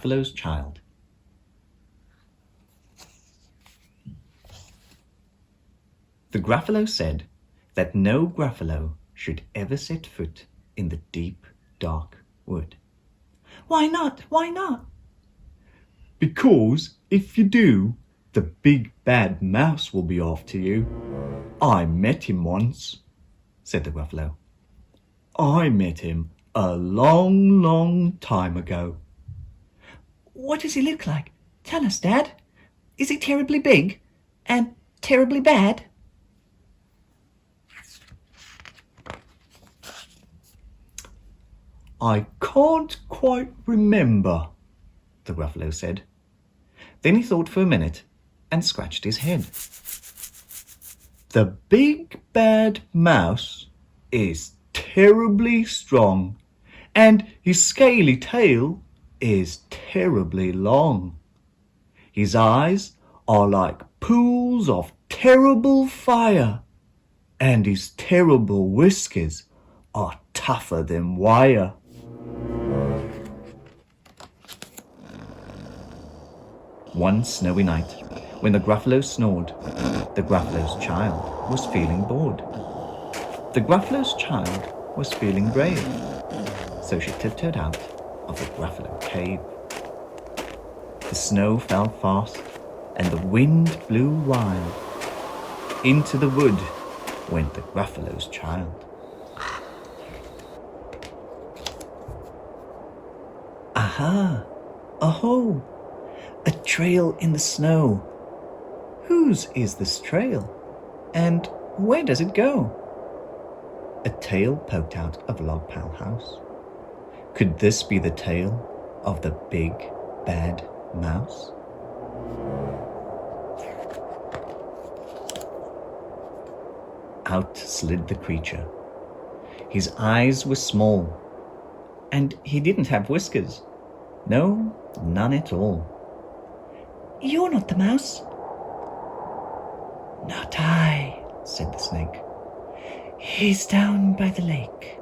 Gruffalo's Child. The Gruffalo said that no Gruffalo should ever set foot in the deep, dark wood. Why not? Why not? Because if you do, the big bad mouse will be after you. I met him once, said the Gruffalo. I met him a long, long time ago. What does he look like? Tell us, Dad. Is he terribly big and terribly bad? I can't quite remember, the Gruffalo said. Then he thought for a minute and scratched his head. The big bad mouse is terribly strong, and his scaly tail is terribly long. His eyes are like pools of terrible fire, and his terrible whiskers are tougher than wire. One snowy night, when the Gruffalo snored, the Gruffalo's child was feeling bored. The Gruffalo's child was feeling brave, so she tiptoed out of the Gruffalo cave. The snow fell fast, and the wind blew wild. Into the wood went the Gruffalo's child. Aha! Aho! A trail in the snow. Whose is this trail? And where does it go? A tail poked out of Log Pal House. Could this be the tail of the big bad mouse? Out slid the creature. His eyes were small, and he didn't have whiskers. No, none at all. You're not the mouse. Not I, said the snake. He's down by the lake,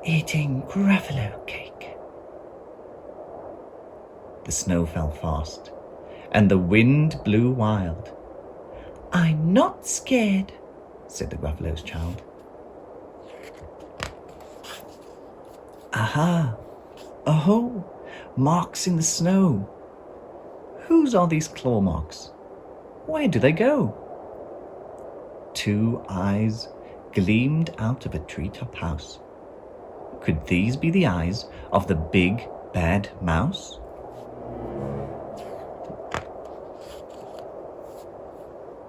eating Gruffalo cake. The snow fell fast, and the wind blew wild. I'm not scared, said the Gruffalo's child. Aha! Aho! Marks in the snow. Whose are these claw marks? Where do they go? Two eyes gleamed out of a treetop house. Could these be the eyes of the big bad mouse?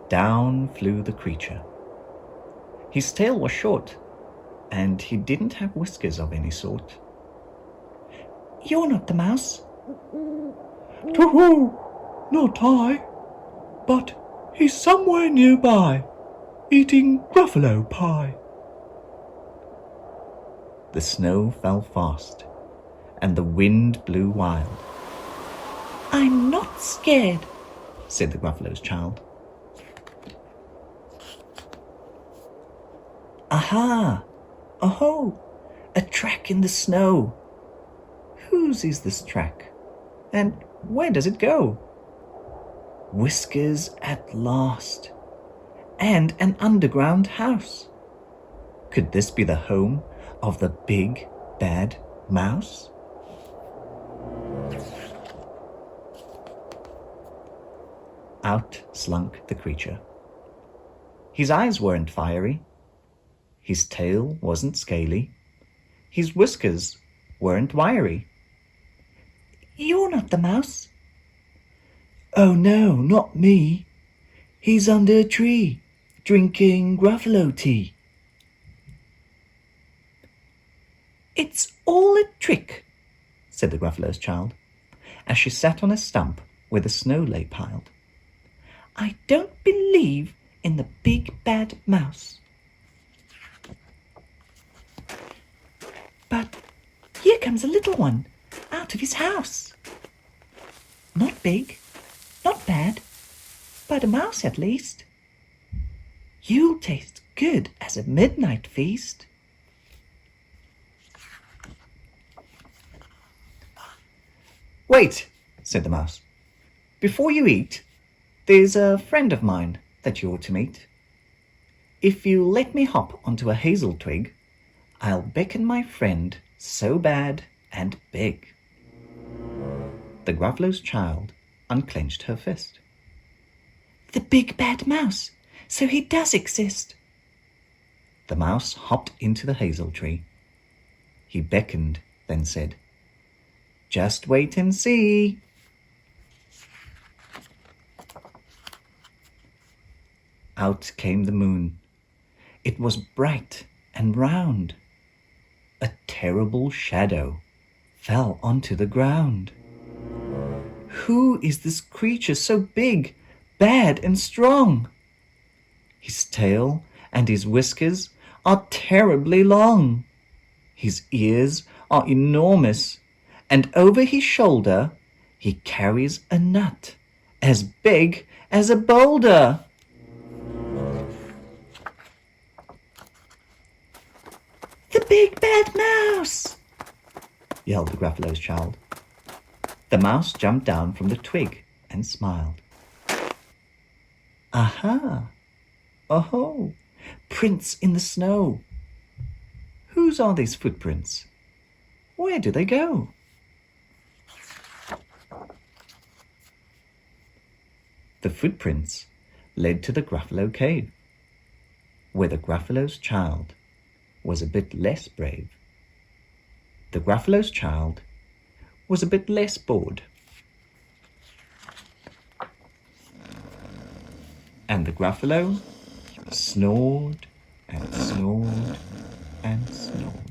Down flew the creature. His tail was short, and he didn't have whiskers of any sort. You're not the mouse. Too-hoo! Not I. But he's somewhere nearby, eating Gruffalo pie. The snow fell fast, and the wind blew wild. I'm not scared, said the Gruffalo's child. Aha! Aho! A track in the snow. Whose is this track? And where does it go? Whiskers at last, and an underground house. Could this be the home of the big bad mouse? Out slunk the creature. His eyes weren't fiery. His tail wasn't scaly. His whiskers weren't wiry. You're not the mouse. Oh no, not me. He's under a tree, drinking Gruffalo tea. It's all a trick, said the Gruffalo's child, as she sat on a stump where the snow lay piled. I don't believe in the big bad mouse. But here comes a little one out of his house. Not big, not bad, but a mouse at least. You'll taste good as a midnight feast. Wait, said the mouse. Before you eat, there's a friend of mine that you ought to meet. If you let me hop onto a hazel twig, I'll beckon my friend so bad and big. The Gruffalo's child unclenched her fist. The big bad mouse, so he does exist. The mouse hopped into the hazel tree. He beckoned, then said, "Just wait and see." Out came the moon. It was bright and round. A terrible shadow fell onto the ground. Who is this creature so big, bad, and strong? His tail and his whiskers are terribly long. His ears are enormous, and over his shoulder he carries a nut as big as a boulder. The big bad mouse! Yelled the Gruffalo's child. The mouse jumped down from the twig and smiled. Aha! Oh, prints in the snow. Whose are these footprints? Where do they go? The footprints led to the Gruffalo cave, where the Gruffalo's child was a bit less brave. The Gruffalo's child was a bit less bored. And the Gruffalo snored and snored and snored.